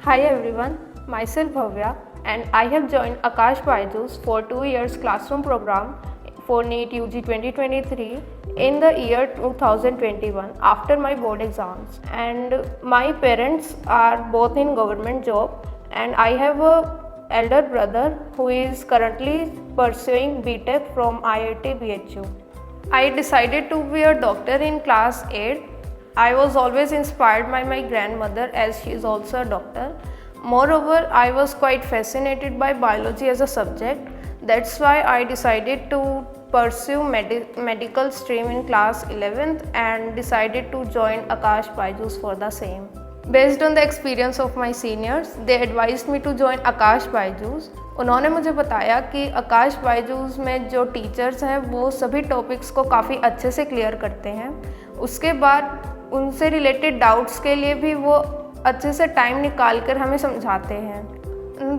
Hi everyone, myself Bhavya and I have joined Akash Byju's for 2 years classroom program for NEET UG 2023 in the year 2021 after my board exams, and my parents are both in government job and I have a elder brother who is currently pursuing BTech from IIT BHU. I decided to be a doctor in class 8. I was always inspired by my grandmother as she is also a doctor. Moreover, I was quite fascinated by biology as a subject. That's why I decided to pursue medical stream in class 11th and decided to join Akash Byju's for the same. Based on the experience of my seniors, they advised me to join Akash Byju's. उन्होंने मुझे बताया कि आकाश बायजूस में जो teachers हैं वो सभी topics को काफ़ी अच्छे से क्लियर करते हैं। उसके बाद उनसे रिलेटेड डाउट्स के लिए भी वो अच्छे से टाइम निकाल कर हमें समझाते हैं।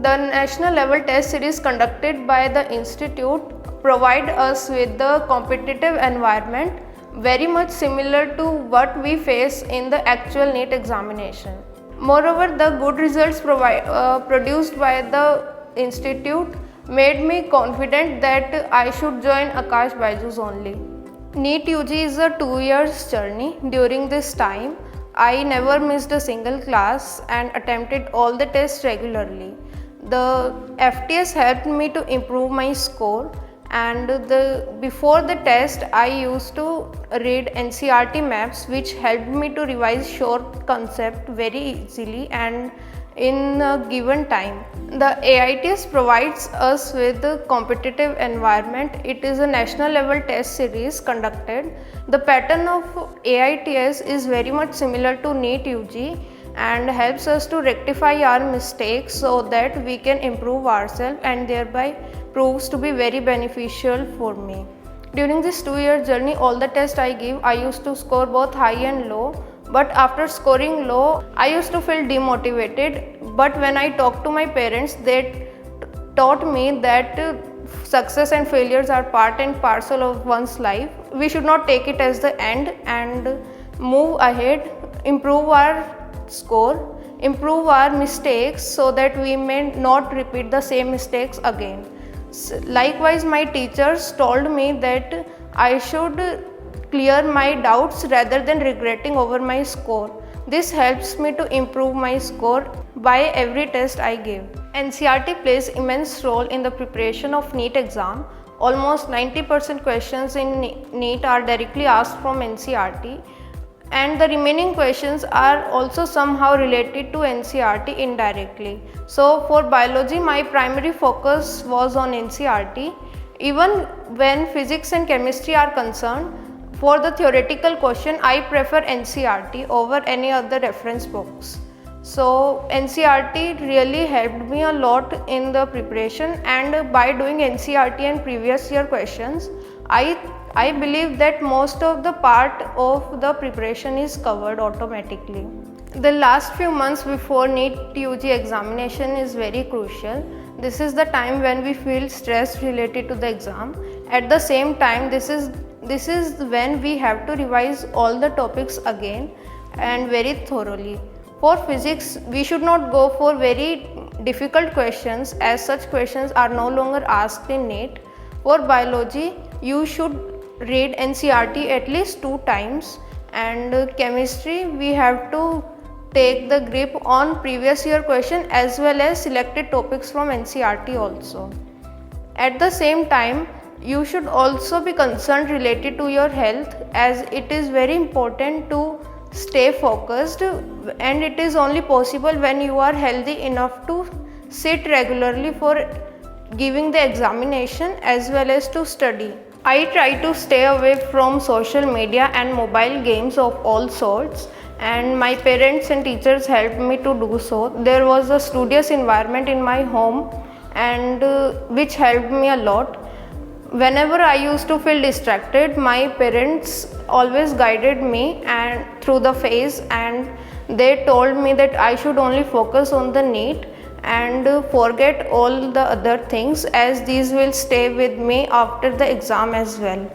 The national level test series conducted by the institute provide us with the competitive environment very much similar to what we face in the actual NEET examination. Moreover, the good results produced by the institute made me confident that I should join Akash Byju's only. NEET UG is a 2 years journey. During this time, I never missed a single class and attempted all the tests regularly. The FTS helped me to improve my score. And before the test, I used to read NCERT maps, which helped me to revise short concept very easily and in a given time. The AITS provides us with a competitive environment. It is a national level test series conducted. The pattern of AITS is very much similar to NEET UG and helps us to rectify our mistakes so that we can improve ourselves, and thereby proves to be very beneficial for me. During this 2-year journey, all the tests I give, I used to score both high and low. But after scoring low, I used to feel demotivated. But when I talked to my parents, they taught me that success and failures are part and parcel of one's life. We should not take it as the end and move ahead, improve our score, improve our mistakes so that we may not repeat the same mistakes again. Likewise, my teachers told me that I should clear my doubts rather than regretting over my score. This helps me to improve my score by every test I give. NCERT plays immense role in the preparation of NEET exam. Almost 90% questions in NEET are directly asked from NCERT, and the remaining questions are also somehow related to NCERT indirectly. So for biology, my primary focus was on NCERT. Even when physics and chemistry are concerned, for the theoretical question, I prefer NCERT over any other reference books. So NCERT really helped me a lot in the preparation, and by doing NCERT and previous year questions, I believe that most of the part of the preparation is covered automatically. The last few months before NEET UG examination is very crucial. This is the time when we feel stress related to the exam. At the same time, this is when we have to revise all the topics again and very thoroughly. For physics, we should not go for very difficult questions, as such questions are no longer asked in NEET. For biology, you should read NCERT at least 2 times, and chemistry, we have to take the grip on previous year question as well as selected topics from NCERT also. At the same time, you should also be concerned related to your health, as it is very important to stay focused, and it is only possible when you are healthy enough to sit regularly for giving the examination as well as to study. I try to stay away from social media and mobile games of all sorts, and my parents and teachers helped me to do so. There was a studious environment in my home, and which helped me a lot. Whenever I used to feel distracted, my parents always guided me and through the phase, and they told me that I should only focus on the NEET and forget all the other things, as these will stay with me after the exam as well.